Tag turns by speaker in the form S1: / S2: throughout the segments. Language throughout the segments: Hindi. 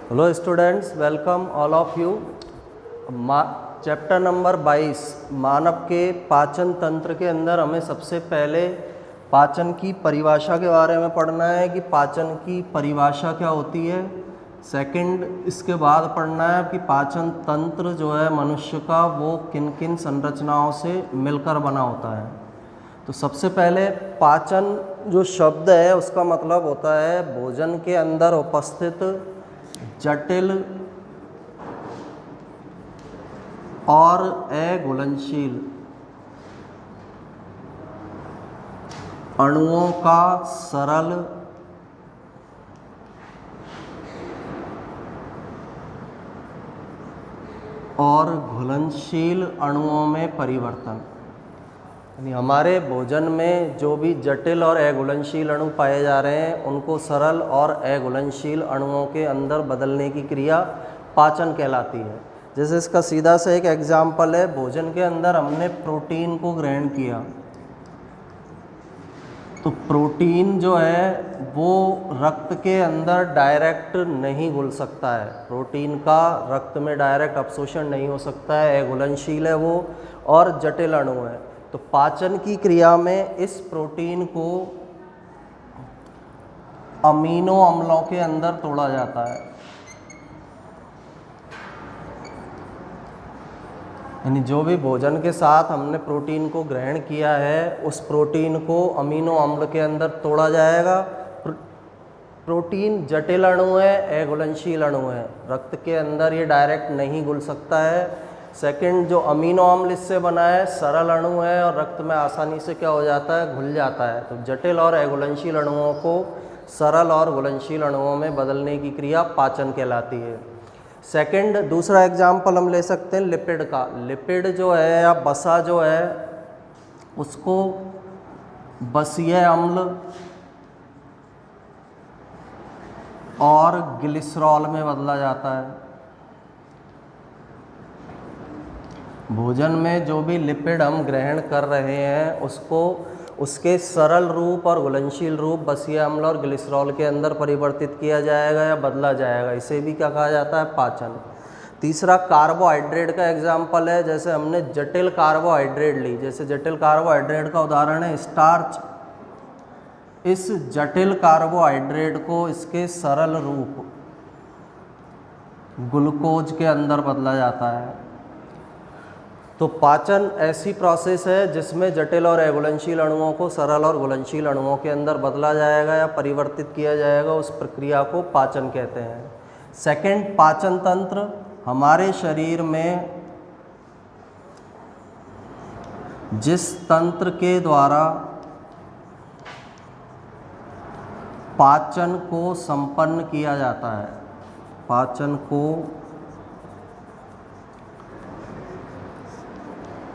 S1: Hello students, welcome all of you. Chapter number 22 मानव के पाचन तंत्र के अंदर हमें सबसे पहले पाचन की परिभाषा के बारे में पढ़ना है कि पाचन की परिभाषा क्या होती है। सेकंड, इसके बाद पढ़ना है कि पाचन तंत्र जो है मनुष्य का वो किन किन संरचनाओं से मिलकर बना होता है। तो सबसे पहले पाचन जो शब्द है उसका मतलब होता है भोजन के अंदर उपस्थित जटिल और अघुलनशील अणुओं का सरल और घुलनशील अणुओं में परिवर्तन। यानी हमारे भोजन में जो भी जटिल और अघुलनशील अणु पाए जा रहे हैं उनको सरल और अघुलनशील अणुओं के अंदर बदलने की क्रिया पाचन कहलाती है। जैसे इसका सीधा सा एक एग्जाम्पल है, भोजन के अंदर हमने प्रोटीन को ग्रहण किया तो प्रोटीन जो है वो रक्त के अंदर डायरेक्ट नहीं घुल सकता है, प्रोटीन का रक्त में डायरेक्ट अवशोषण नहीं हो सकता है, अघुलनशील है वो और जटिल अणु है। तो पाचन की क्रिया में इस प्रोटीन को अमीनो अम्लों के अंदर तोड़ा जाता है। यानी जो भी भोजन के साथ हमने प्रोटीन को ग्रहण किया है उस प्रोटीन को अमीनो अम्ल के अंदर तोड़ा जाएगा। प्रोटीन जटिल अणु है, अघुलनशील अणु है, रक्त के अंदर ये डायरेक्ट नहीं घुल सकता है। सेकंड, जो अमीनो अम्ल इससे बना है सरल अणु है और रक्त में आसानी से क्या हो जाता है, घुल जाता है। तो जटिल और अघुलनशील अणुओं को सरल और घुलनशील अणुओं में बदलने की क्रिया पाचन कहलाती है। सेकंड, दूसरा एग्जाम्पल हम ले सकते हैं लिपिड का। लिपिड जो है या वसा जो है उसको बसीय अम्ल और ग्लिसरॉल में बदला जाता है। भोजन में जो भी लिपिड हम ग्रहण कर रहे हैं उसको उसके सरल रूप और घुलनशील रूप बसीय अम्ल और ग्लिसरॉल के अंदर परिवर्तित किया जाएगा या बदला जाएगा। इसे भी क्या कहा जाता है, पाचन। तीसरा, कार्बोहाइड्रेट का एग्जाम्पल है। जैसे हमने जटिल कार्बोहाइड्रेट ली, जैसे जटिल कार्बोहाइड्रेट का उदाहरण है स्टार्च। इस जटिल कार्बोहाइड्रेट को इसके सरल रूप ग्लूकोज के अंदर बदला जाता है। तो पाचन ऐसी प्रोसेस है जिसमें जटिल और अघुलनशील अणुओं को सरल और घुलनशील अणुओं के अंदर बदला जाएगा या परिवर्तित किया जाएगा, उस प्रक्रिया को पाचन कहते हैं। सेकंड, पाचन तंत्र हमारे शरीर में जिस तंत्र के द्वारा पाचन को संपन्न किया जाता है, पाचन को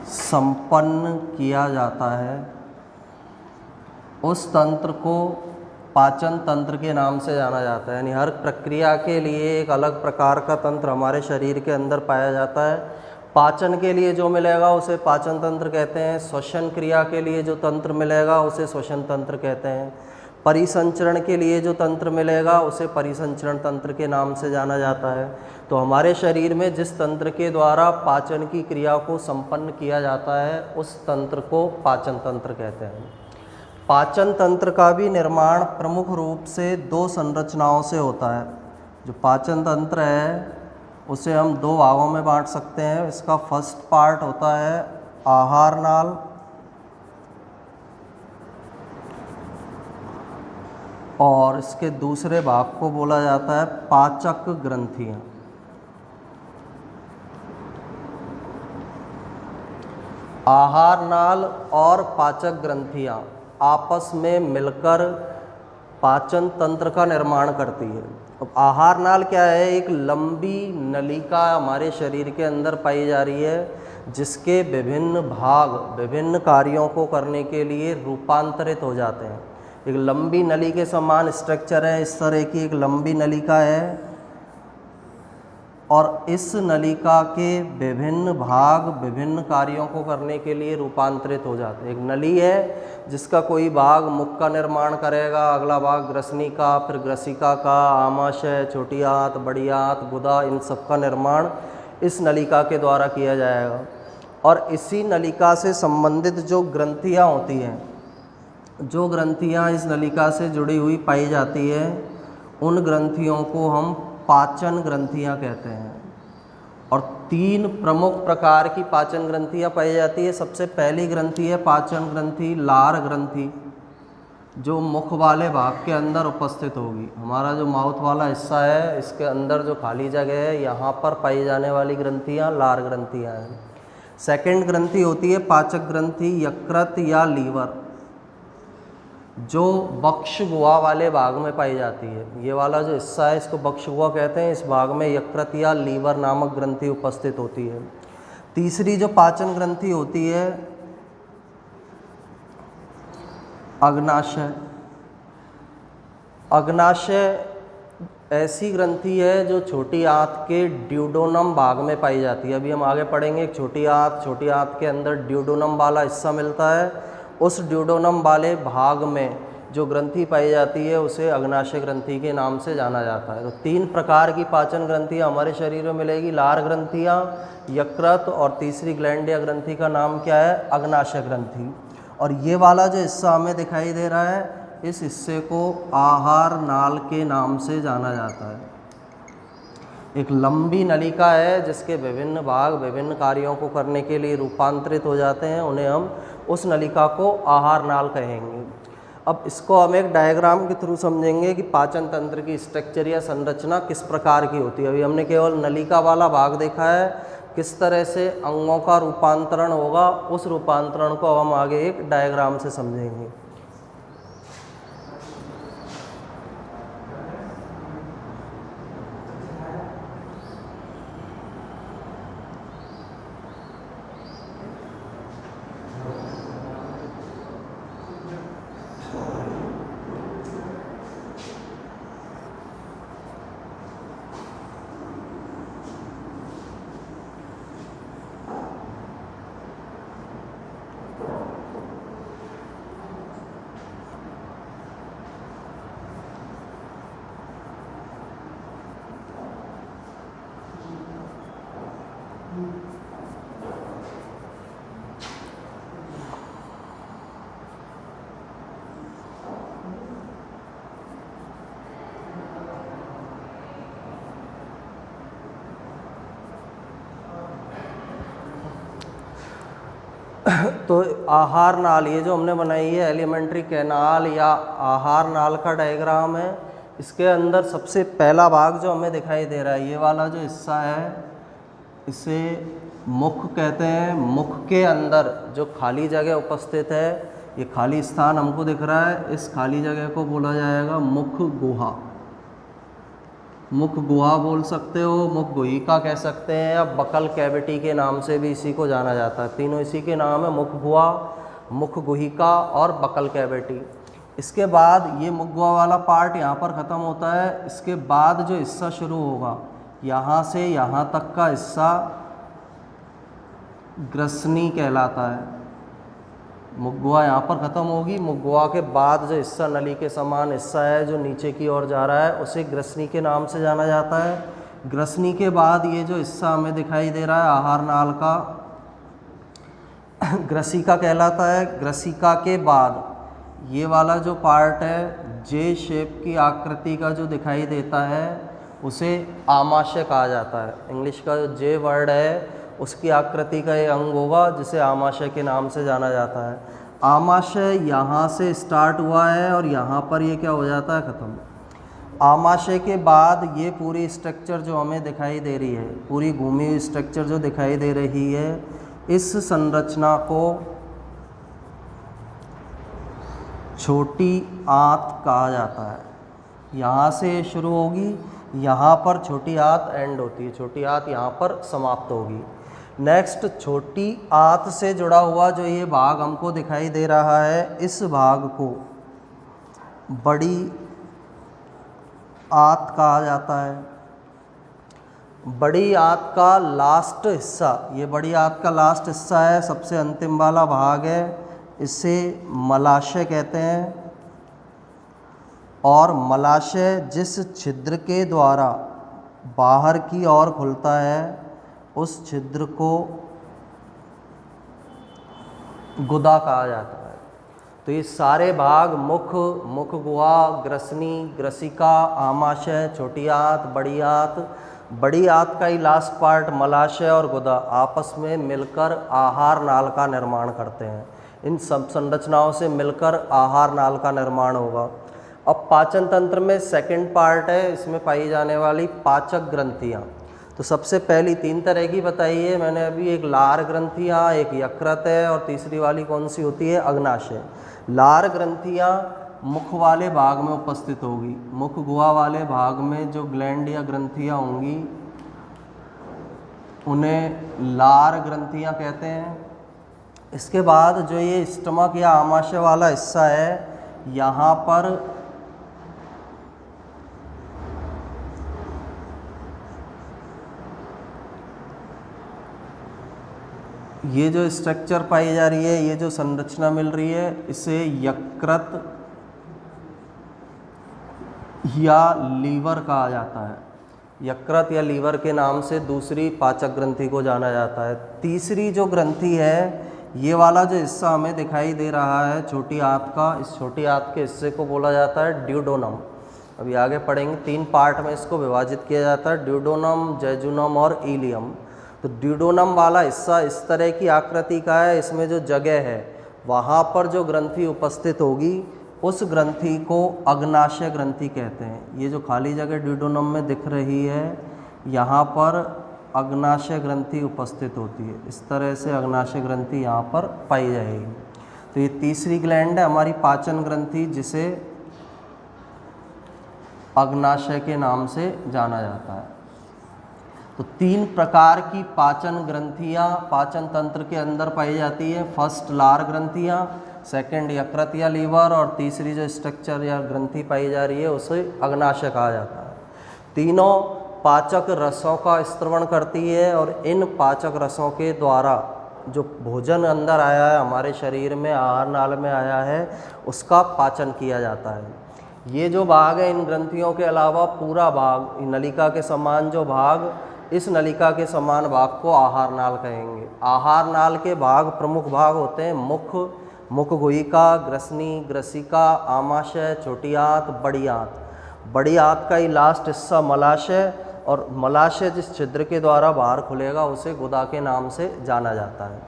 S1: संपन्न किया जाता है, उस तंत्र को पाचन तंत्र के नाम से जाना जाता है। यानी हर प्रक्रिया के लिए एक अलग प्रकार का तंत्र हमारे शरीर के अंदर पाया जाता है। पाचन के लिए जो मिलेगा उसे पाचन तंत्र कहते हैं, श्वसन क्रिया के लिए जो तंत्र मिलेगा उसे श्वसन तंत्र कहते हैं, परिसंचरण के लिए जो तंत्र मिलेगा उसे परिसंचरण तंत्र के नाम से जाना जाता है। तो हमारे शरीर में जिस तंत्र के द्वारा पाचन की क्रिया को संपन्न किया जाता है उस तंत्र को पाचन तंत्र कहते हैं। पाचन तंत्र का भी निर्माण प्रमुख रूप से दो संरचनाओं से होता है। जो पाचन तंत्र है उसे हम दो भागों में बांट सकते हैं। इसका फर्स्ट पार्ट होता है आहार नाल और इसके दूसरे भाग को बोला जाता है पाचक ग्रंथियां। आहार नाल और पाचक ग्रंथियां आपस में मिलकर पाचन तंत्र का निर्माण करती है। अब आहार नाल क्या है, एक लंबी नलिका हमारे शरीर के अंदर पाई जा रही है जिसके विभिन्न भाग विभिन्न कार्यों को करने के लिए रूपांतरित हो जाते हैं। एक लंबी नली के समान स्ट्रक्चर है, इस तरह की एक लंबी नलिका है और इस नलिका के विभिन्न भाग विभिन्न कार्यों को करने के लिए रूपांतरित हो जाते हैं। एक नली है जिसका कोई भाग मुख का निर्माण करेगा, अगला भाग ग्रसनी का, फिर ग्रसिका का, आमाशय, छोटी आंत, बड़ी आंत, गुदा, इन सब का निर्माण इस नलिका के द्वारा किया जाएगा। और इसी नलिका से संबंधित जो ग्रंथियाँ होती हैं, जो ग्रंथियाँ इस नलिका से जुड़ी हुई पाई जाती है, उन ग्रंथियों को हम पाचन ग्रंथियाँ कहते हैं। और 3 प्रमुख प्रकार की पाचन ग्रंथियाँ पाई जाती है। सबसे पहली ग्रंथि है पाचन ग्रंथि लार ग्रंथि, जो मुख वाले भाग के अंदर उपस्थित होगी। हमारा जो माउथ वाला हिस्सा है, इसके अंदर जो खाली जगह है, यहाँ पर पाई जाने वाली ग्रंथियाँ लार ग्रंथियाँ हैं। सेकंड ग्रंथि होती है पाचक ग्रंथि यकृत या लीवर, जो बक्ष गुहा वाले भाग में पाई जाती है। ये वाला जो हिस्सा है इसको बक्ष गुहा कहते हैं। इस भाग में यकृत या लीवर नामक ग्रंथि उपस्थित होती है। तीसरी जो पाचन ग्रंथि होती है अग्नाशय। अग्नाशय ऐसी ग्रंथि है जो छोटी आंत के ड्यूडोनम भाग में पाई जाती है। अभी हम आगे पढ़ेंगे। छोटी आंत के अंदर ड्यूडोनम वाला हिस्सा मिलता है। उस ड्यूडोनम वाले भाग में जो ग्रंथि पाई जाती है उसे अग्नाशय ग्रंथि के नाम से जाना जाता है। तो 3 प्रकार की पाचन ग्रंथियाँ हमारे शरीर में मिलेगी, लार ग्रंथियाँ, यकृत, और तीसरी ग्लैंडिया ग्रंथि का नाम क्या है, अग्नाशय ग्रंथि। और ये वाला जो हिस्सा हमें दिखाई दे रहा है, इस हिस्से को आहार नाल के नाम से जाना जाता है। एक लंबी नलिका है जिसके विभिन्न भाग विभिन्न कार्यों को करने के लिए रूपांतरित हो जाते हैं, उन्हें हम उस नलिका को आहार नाल कहेंगे। अब इसको हम एक डायग्राम के थ्रू समझेंगे कि पाचन तंत्र की स्ट्रक्चर या संरचना किस प्रकार की होती है। अभी हमने केवल नलिका वाला भाग देखा है, किस तरह से अंगों का रूपांतरण होगा, उस रूपांतरण को हम आगे एक डायग्राम से समझेंगे। तो आहार नाल, ये जो हमने बनाई है एलिमेंट्री कैनाल या आहार नाल का डायग्राम है। इसके अंदर सबसे पहला भाग जो हमें दिखाई दे रहा है, ये वाला जो हिस्सा है, इसे मुख कहते हैं। मुख के अंदर जो खाली जगह उपस्थित है, ये खाली स्थान हमको दिख रहा है, इस खाली जगह को बोला जाएगा मुख गुहा। मुख गुहा बोल सकते हो, मुख गुहिका कह सकते हैं, या बकल कैविटी के नाम से भी इसी को जाना जाता है। तीनों इसी के नाम है, मुख गुहा, मुख गुहिका और बकल कैविटी। इसके बाद ये मुख गुहा वाला पार्ट यहाँ पर ख़त्म होता है। इसके बाद जो हिस्सा शुरू होगा, यहाँ से यहाँ तक का हिस्सा ग्रसनी कहलाता है। मुख गुहा यहाँ पर ख़त्म होगी। मुख गुहा के बाद जो हिस्सा नली के समान हिस्सा है जो नीचे की ओर जा रहा है, उसे ग्रसनी के नाम से जाना जाता है। ग्रसनी के बाद ये जो हिस्सा हमें दिखाई दे रहा है आहार नाल का, ग्रसिका कहलाता है। ग्रसिका के बाद ये वाला जो पार्ट है, जे शेप की आकृति का जो दिखाई देता है, उसे आमाशय कहा जाता है। इंग्लिश का जो जे वर्ड है, उसकी आकृति का एक अंग होगा जिसे आमाशय के नाम से जाना जाता है। आमाशय यहाँ से स्टार्ट हुआ है और यहाँ पर ये क्या हो जाता है, ख़त्म। आमाशय के बाद ये पूरी स्ट्रक्चर जो हमें दिखाई दे रही है, पूरी घूमी हुई स्ट्रक्चर जो दिखाई दे रही है, इस संरचना को छोटी आंत कहा जाता है। यहाँ से शुरू होगी, यहाँ पर छोटी आंत एंड होती है, छोटी आंत यहाँ पर समाप्त होगी। नेक्स्ट, छोटी आंत से जुड़ा हुआ जो ये भाग हमको दिखाई दे रहा है, इस भाग को बड़ी आंत कहा जाता है। बड़ी आंत का लास्ट हिस्सा, ये बड़ी आंत का लास्ट हिस्सा है, सबसे अंतिम वाला भाग है, इसे मलाशय कहते हैं। और मलाशय जिस छिद्र के द्वारा बाहर की ओर खुलता है उस छिद्र को गुदा कहा जाता है। तो ये सारे भाग मुख, मुख गुहा, ग्रसनी, ग्रसिका, आमाशय, छोटी आंत, बड़ी आंत, बड़ी आंत का ही लास्ट पार्ट मलाशय और गुदा आपस में मिलकर आहार नाल का निर्माण करते हैं। इन सब संरचनाओं से मिलकर आहार नाल का निर्माण होगा। अब पाचन तंत्र में सेकंड पार्ट है, इसमें पाई जाने वाली पाचक ग्रंथियाँ। तो सबसे पहली 3 तरह की बताई है मैंने अभी, एक लार ग्रंथियाँ, एक यकृत है और तीसरी वाली कौन सी होती है, अग्नाशय। लार ग्रंथियाँ मुख वाले भाग में उपस्थित होगी, मुख गुहा वाले भाग में जो ग्लैंड या ग्रंथियाँ होंगी उन्हें लार ग्रंथियाँ कहते हैं। इसके बाद जो ये स्टमक या आमाशय वाला हिस्सा है, यहाँ पर ये जो स्ट्रक्चर पाई जा रही है, ये जो संरचना मिल रही है, इसे यकृत या लीवर कहा जाता है। यकृत या लीवर के नाम से दूसरी पाचक ग्रंथि को जाना जाता है। तीसरी जो ग्रंथि है, ये वाला जो हिस्सा हमें दिखाई दे रहा है छोटी आंत का, इस छोटी आंत के हिस्से को बोला जाता है ड्यूडोनम। अभी आगे पढ़ेंगे, 3 पार्ट में इसको विभाजित किया जाता है, ड्यूडोनम, जेजुनम और इलियम। तो ड्यूडोनम वाला हिस्सा इस तरह की आकृति का है, इसमें जो जगह है वहाँ पर जो ग्रंथि उपस्थित होगी उस ग्रंथि को अग्नाशय ग्रंथि कहते हैं। ये जो खाली जगह ड्यूडोनम में दिख रही है, यहाँ पर अग्नाशय ग्रंथि उपस्थित होती है। इस तरह से अग्नाशय ग्रंथि यहाँ पर पाई जाएगी। तो ये तीसरी ग्लैंड है हमारी पाचन ग्रंथि, जिसे अग्नाशय के नाम से जाना जाता है। तो 3 प्रकार की पाचन ग्रंथियाँ पाचन तंत्र के अंदर पाई जाती है। फर्स्ट लार ग्रंथियाँ, सेकंड यकृत या लीवर, और तीसरी जो स्ट्रक्चर या ग्रंथि पाई जा रही है उसे अग्नाशय कहा जाता है। तीनों पाचक रसों का स्त्रवण करती है और इन पाचक रसों के द्वारा जो भोजन अंदर आया है हमारे शरीर में, आहार नाल में आया है, उसका पाचन किया जाता है। ये जो भाग है, इन ग्रंथियों के अलावा पूरा भाग, नलिका के समान जो भाग, इस नलिका के समान भाग को आहार नाल कहेंगे। आहार नाल के भाग प्रमुख भाग होते हैं मुख, मुख गुहिका, ग्रसनी, ग्रसिका, आमाशय, छोटी आंत, बड़ी आंत। बड़ी आंत का ही लास्ट हिस्सा मलाशय, और मलाशय जिस छिद्र के द्वारा बाहर खुलेगा उसे गुदा के नाम से जाना जाता है।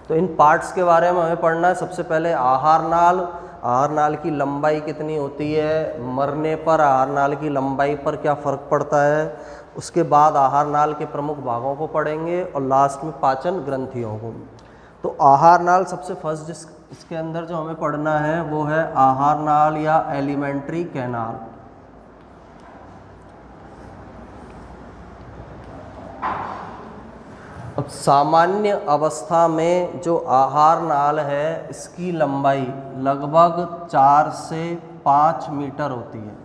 S1: तो इन पार्ट्स के बारे में हमें पढ़ना है। सबसे पहले आहार नाल, आहार नाल की लंबाई कितनी होती है, मरने पर आहार नाल की लंबाई पर क्या फ़र्क पड़ता है, उसके बाद आहार नाल के प्रमुख भागों को पढ़ेंगे और लास्ट में पाचन ग्रंथियों को। तो आहार नाल सबसे फर्स्ट इसके अंदर जो हमें पढ़ना है वो है आहार नाल या एलिमेंट्री कैनाल। अब सामान्य अवस्था में जो आहार नाल है, इसकी लंबाई लगभग 4 से 5 मीटर होती है।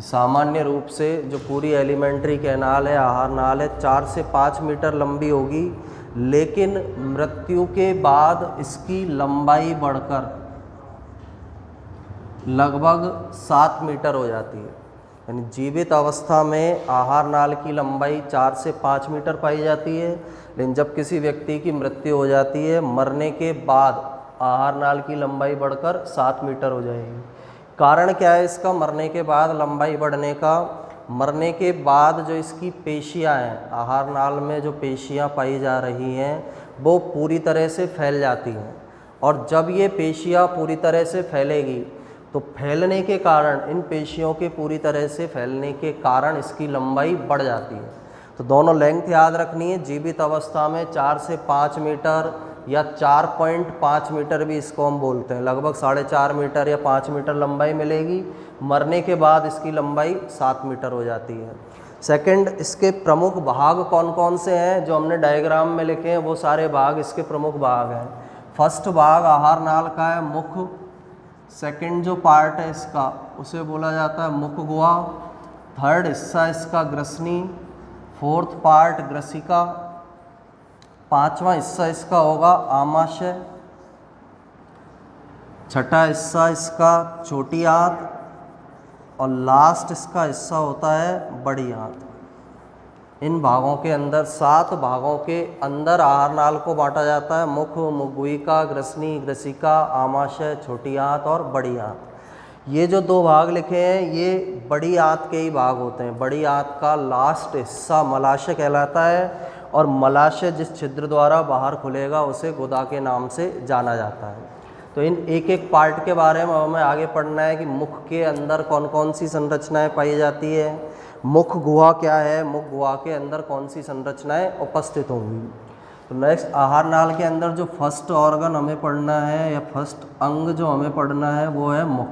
S1: सामान्य रूप से जो पूरी एलिमेंट्री कैनाल है, आहार नाल है, 4 से 5 मीटर लंबी होगी, लेकिन मृत्यु के बाद इसकी लंबाई बढ़कर लगभग 7 मीटर हो जाती है। यानी जीवित अवस्था में आहार नाल की लंबाई 4 से 5 मीटर पाई जाती है, लेकिन जब किसी व्यक्ति की मृत्यु हो जाती है, मरने के बाद आहार नाल की लंबाई बढ़कर 7 मीटर हो जाएगी। कारण क्या है इसका मरने के बाद लंबाई बढ़ने का? मरने के बाद जो इसकी पेशियां हैं, आहार नाल में जो पेशियां पाई जा रही हैं, वो पूरी तरह से फैल जाती हैं, और जब ये पेशियां पूरी तरह से फैलेगी तो फैलने के कारण, इन पेशियों के पूरी तरह से फैलने के कारण इसकी लंबाई बढ़ जाती है। तो दोनों लेंथ याद रखनी है। जीवित अवस्था में 4 से 5 मीटर या 4.5 मीटर भी इसको हम बोलते हैं, लगभग 4.5 मीटर या 5 मीटर लंबाई मिलेगी। मरने के बाद इसकी लंबाई 7 मीटर हो जाती है। सेकंड, इसके प्रमुख भाग कौन कौन से हैं जो हमने डायग्राम में लिखे हैं, वो सारे भाग इसके प्रमुख भाग हैं। फर्स्ट भाग आहार नाल का है मुख। सेकंड जो पार्ट है इसका, उसे बोला जाता है मुख गुहा। थर्ड हिस्सा इसका ग्रसनी। फोर्थ पार्ट ग्रसिका, पांचवा हिस्सा इसका होगा आमाशय, छठा हिस्सा इसका छोटी आंत और लास्ट इसका हिस्सा होता है बड़ी आंत। इन भागों के अंदर 7 भागों के अंदर आहार नाल को बांटा जाता है। मुख, मुखगुहिका, ग्रसनी, ग्रसिका, आमाशय, छोटी आंत और बड़ी आंत। ये जो 2 भाग लिखे हैं ये बड़ी आंत के ही भाग होते हैं। बड़ी आंत का लास्ट हिस्सा मलाशय कहलाता है और मलाशय जिस छिद्र द्वारा बाहर खुलेगा उसे गुदा के नाम से जाना जाता है। तो इन एक एक पार्ट के बारे में हमें आगे पढ़ना है कि मुख के अंदर कौन कौन सी संरचनाएं पाई जाती है, मुख गुहा क्या है, मुख गुहा के अंदर कौन सी संरचनाएं उपस्थित होंगी। तो नेक्स्ट आहार नाल के अंदर जो फर्स्ट ऑर्गन हमें पढ़ना है या फर्स्ट अंग जो हमें पढ़ना है वो है मुख।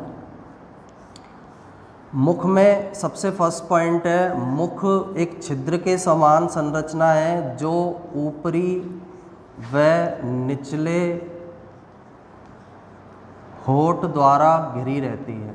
S1: मुख में सबसे फर्स्ट पॉइंट है, मुख एक छिद्र के समान संरचना है जो ऊपरी व निचले होठ द्वारा घिरी रहती है।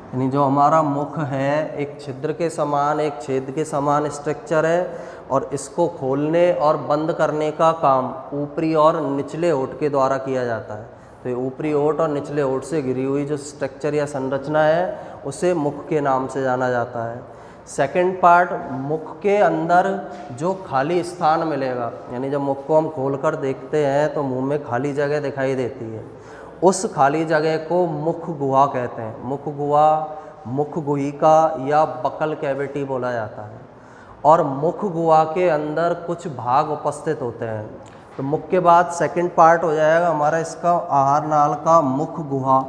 S1: यानी जो हमारा मुख है एक छिद्र के समान, एक छेद के समान स्ट्रक्चर है और इसको खोलने और बंद करने का काम ऊपरी और निचले होठ के द्वारा किया जाता है। तो ये ऊपरी होठ और निचले होठ से घिरी हुई जो स्ट्रक्चर या संरचना है उसे मुख के नाम से जाना जाता है। सेकंड पार्ट, मुख के अंदर जो खाली स्थान मिलेगा, यानी जब मुख को हम खोलकर देखते हैं तो मुंह में खाली जगह दिखाई देती है, उस खाली जगह को मुख गुहा कहते हैं। मुख गुहा, मुख गुहिका या बकल कैविटी बोला जाता है। और मुख गुहा के अंदर कुछ भाग उपस्थित होते हैं। तो मुख के बाद सेकंड पार्ट हो जाएगा हमारा इसका आहार नाल का मुख गुहा।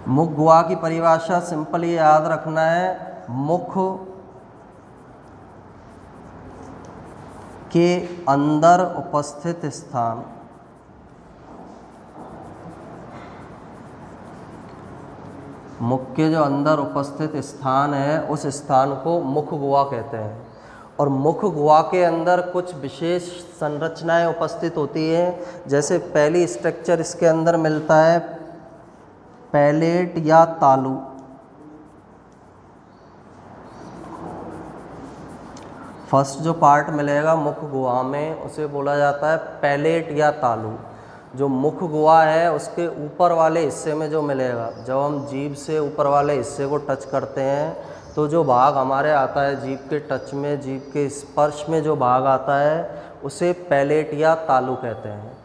S1: मुख गुहा की परिभाषा सिंपली याद रखना है, मुख के अंदर उपस्थित स्थान। मुख के जो अंदर उपस्थित स्थान है उस स्थान को मुख गुहा कहते हैं। और मुख गुहा के अंदर कुछ विशेष संरचनाएं उपस्थित होती हैं। जैसे पहली स्ट्रक्चर इसके अंदर मिलता है पैलेट या तालू। फर्स्ट जो पार्ट मिलेगा मुख गुहा में उसे बोला जाता है पैलेट या तालू। जो मुख गुहा है उसके ऊपर वाले हिस्से में जो मिलेगा, जब हम जीभ से ऊपर वाले हिस्से को टच करते हैं तो जो भाग हमारे आता है जीभ के टच में, जीभ के स्पर्श में जो भाग आता है उसे पैलेट या तालू कहते हैं।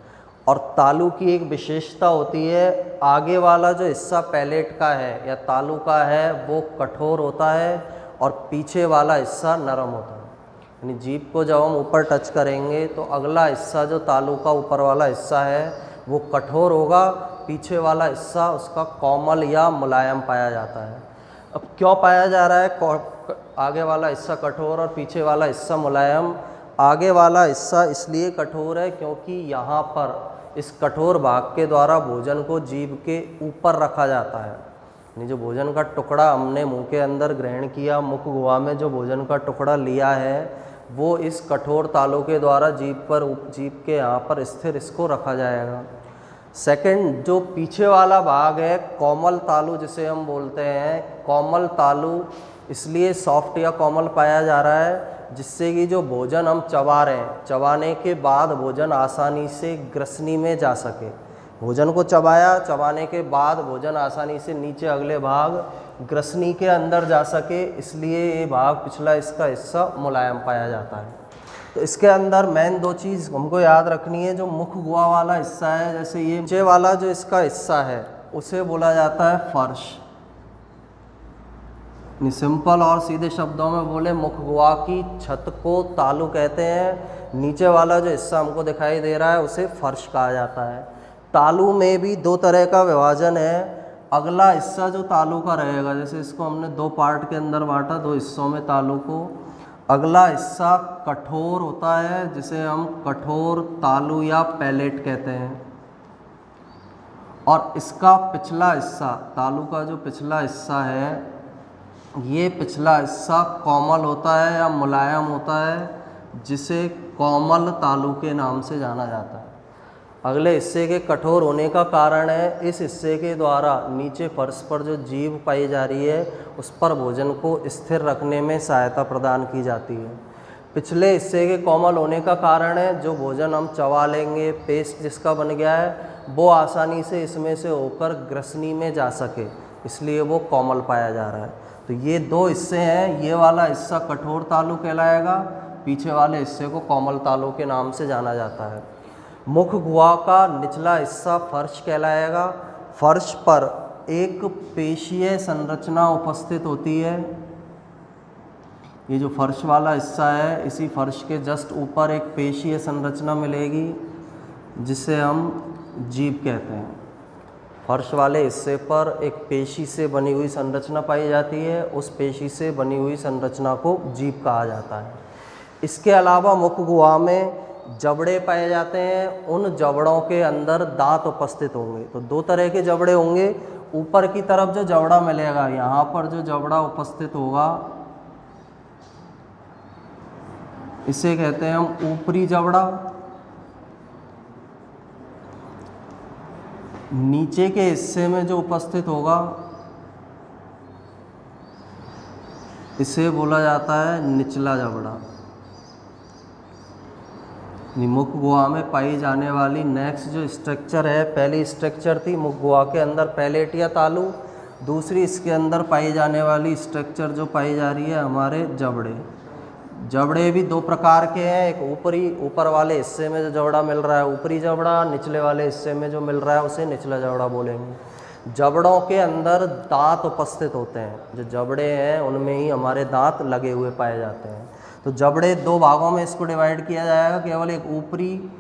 S1: और तालू की एक विशेषता होती है, आगे वाला जो हिस्सा पैलेट का है या तालू का है वो कठोर होता है और पीछे वाला हिस्सा नरम होता है। यानी जीभ को जब हम ऊपर टच करेंगे तो अगला हिस्सा जो तालू का ऊपर वाला हिस्सा है वो कठोर होगा, पीछे वाला हिस्सा उसका कोमल या मुलायम पाया जाता है। अब क्यों पाया जा रहा है आगे वाला हिस्सा कठोर और पीछे वाला हिस्सा मुलायम? आगे वाला हिस्सा इसलिए कठोर है क्योंकि यहाँ पर इस कठोर भाग के द्वारा भोजन को जीभ के ऊपर रखा जाता है। यानी जो भोजन का टुकड़ा हमने मुंह के अंदर ग्रहण किया, मुख गुहा में जो भोजन का टुकड़ा लिया है वो इस कठोर तालू के द्वारा जीभ के यहाँ पर स्थिर इसको रखा जाएगा। सेकंड, जो पीछे वाला भाग है कोमल तालू जिसे हम बोलते हैं, कोमल तालू इसलिए सॉफ्ट या कोमल पाया जा रहा है जिससे कि जो भोजन हम चबा रहे हैं, चबाने के बाद भोजन आसानी से ग्रसनी में जा सके। भोजन को चबाया, चबाने के बाद भोजन आसानी से नीचे अगले भाग ग्रसनी के अंदर जा सके, इसलिए ये भाग पिछला इसका हिस्सा मुलायम पाया जाता है। तो इसके अंदर मेन 2 चीज़ हमको याद रखनी है। जो मुख गुहा वाला हिस्सा है, जैसे ये नीचे वाला जो इसका हिस्सा है उसे बोला जाता है फर्श। सिंपल और सीधे शब्दों में बोले मुख गुहा की छत को तालू कहते हैं। नीचे वाला जो हिस्सा हमको दिखाई दे रहा है उसे फर्श कहा जाता है। तालू में भी 2 तरह का विभाजन है। अगला हिस्सा जो तालू का रहेगा, जैसे इसको हमने 2 पार्ट के अंदर बांटा, 2 हिस्सों में तालू को। अगला हिस्सा कठोर होता है जिसे हम कठोर तालू या पैलेट कहते हैं। और इसका पिछला हिस्सा, तालू का जो पिछला हिस्सा है, ये पिछला हिस्सा कोमल होता है या मुलायम होता है जिसे कोमल तालू के नाम से जाना जाता है। अगले हिस्से के कठोर होने का कारण है इस हिस्से के द्वारा नीचे फर्श पर जो जीभ पाई जा रही है उस पर भोजन को स्थिर रखने में सहायता प्रदान की जाती है। पिछले हिस्से के कोमल होने का कारण है जो भोजन हम चबा लेंगे, पेस्ट जिसका बन गया है वो आसानी से इसमें से होकर ग्रसनी में जा सके, इसलिए वो कोमल पाया जा रहा है। तो ये दो हिस्से हैं, ये वाला हिस्सा कठोर तालु कहलाएगा, पीछे वाले हिस्से को कोमल तालु के नाम से जाना जाता है। मुख गुहा का निचला हिस्सा फर्श कहलाएगा। फर्श पर एक पेशीय संरचना उपस्थित होती है। ये जो फर्श वाला हिस्सा है इसी फर्श के जस्ट ऊपर एक पेशीय संरचना मिलेगी जिसे हम जीभ कहते हैं। फर्श वाले हिस्से पर एक पेशी से बनी हुई संरचना पाई जाती है, उस पेशी से बनी हुई संरचना को जीभ कहा जाता है। इसके अलावा मुख गुहा में जबड़े पाए जाते हैं, उन जबड़ों के अंदर दांत उपस्थित होंगे। तो दो तरह के जबड़े होंगे, ऊपर की तरफ जो जबड़ा मिलेगा, यहाँ पर जो जबड़ा उपस्थित होगा इसे कहते हैं हम ऊपरी जबड़ा। नीचे के हिस्से में जो उपस्थित होगा इसे बोला जाता है निचला जबड़ा। मुख गुहा में पाई जाने वाली नेक्स्ट जो स्ट्रक्चर है, पहली स्ट्रक्चर थी मुख गुहा के अंदर पैलेट या तालु, दूसरी इसके अंदर पाई जाने वाली स्ट्रक्चर जो पाई जा रही है हमारे जबड़े। जबड़े भी दो प्रकार के हैं, एक ऊपर वाले हिस्से में जो जबड़ा मिल रहा है ऊपरी जबड़ा, निचले वाले हिस्से में जो मिल रहा है उसे निचला जबड़ा बोलेंगे। जबड़ों के अंदर दांत उपस्थित होते हैं, जो जबड़े हैं उनमें ही हमारे दांत लगे हुए पाए जाते हैं। तो जबड़े दो भागों में इसको डिवाइड किया जाएगा, केवल एक ऊपरी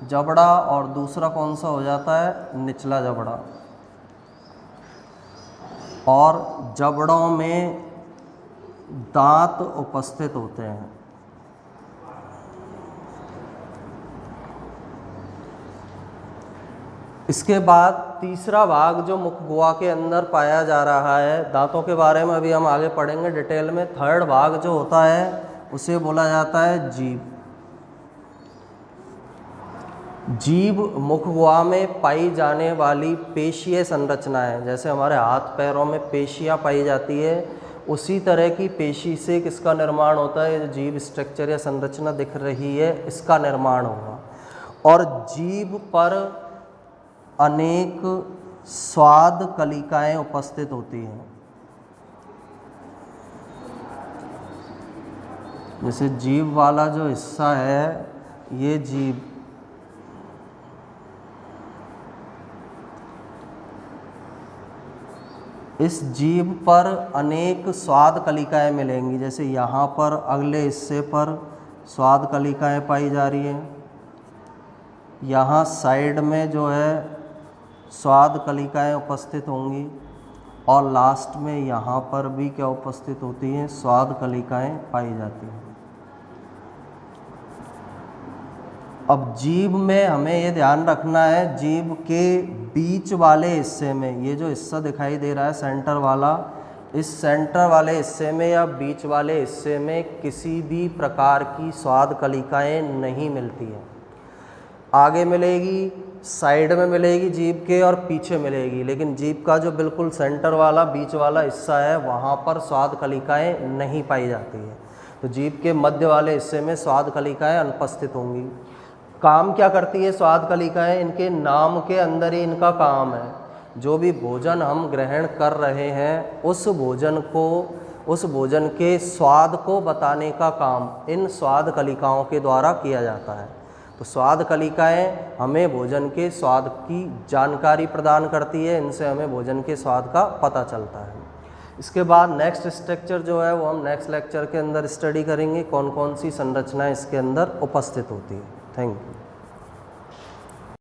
S1: जबड़ा और दूसरा कौन सा हो जाता है निचला जबड़ा। और जबड़ों में दांत उपस्थित होते हैं। इसके बाद तीसरा भाग जो मुख गुहा के अंदर पाया जा रहा है, दांतों के बारे में अभी हम आगे पढ़ेंगे डिटेल में। थर्ड भाग जो होता है उसे बोला जाता है जीभ। जीभ मुख गुहा में पाई जाने वाली पेशीय संरचना है। जैसे हमारे हाथ पैरों में पेशियां पाई जाती है, उसी तरह की पेशी से किसका निर्माण होता है, जो जीभ स्ट्रक्चर या संरचना दिख रही है इसका निर्माण होगा। और जीभ पर अनेक स्वाद कलिकाएं उपस्थित होती हैं। जैसे जीभ वाला जो हिस्सा है ये जीभ, इस जीभ पर अनेक स्वाद कलिकाएं मिलेंगी। जैसे यहाँ पर अगले हिस्से पर स्वाद कलिकाएं पाई जा रही हैं, यहाँ साइड में जो है स्वाद कलिकाएं उपस्थित होंगी, और लास्ट में यहाँ पर भी क्या उपस्थित होती हैं, स्वाद कलिकाएं पाई जाती हैं। अब जीभ में हमें ये ध्यान रखना है, जीभ के बीच वाले हिस्से में, ये जो हिस्सा दिखाई दे रहा है सेंटर वाला, इस सेंटर वाले हिस्से में या बीच वाले हिस्से में किसी भी प्रकार की स्वाद कलिकाएं नहीं मिलती हैं। आगे मिलेगी, साइड में मिलेगी जीभ के, और पीछे मिलेगी, लेकिन जीभ का जो बिल्कुल सेंटर वाला बीच वाला हिस्सा है वहाँ पर स्वाद कलिकाएं नहीं पाई जाती है। तो जीभ के मध्य वाले हिस्से में स्वाद कलिकाएं अनुपस्थित होंगी। काम क्या करती है स्वाद कलिकाएं, इनके नाम के अंदर ही इनका काम है। जो भी भोजन हम ग्रहण कर रहे हैं उस भोजन के स्वाद को बताने का काम इन स्वाद कलिकाओं के द्वारा किया जाता है। तो स्वाद कलिकाएं हमें भोजन के स्वाद की जानकारी प्रदान करती है, इनसे हमें भोजन के स्वाद का पता चलता है। इसके बाद नेक्स्ट स्ट्रक्चर जो है वो हम नेक्स्ट लेक्चर के अंदर स्टडी करेंगे, कौन कौन सी संरचनाएं इसके अंदर उपस्थित होती है। Thank you.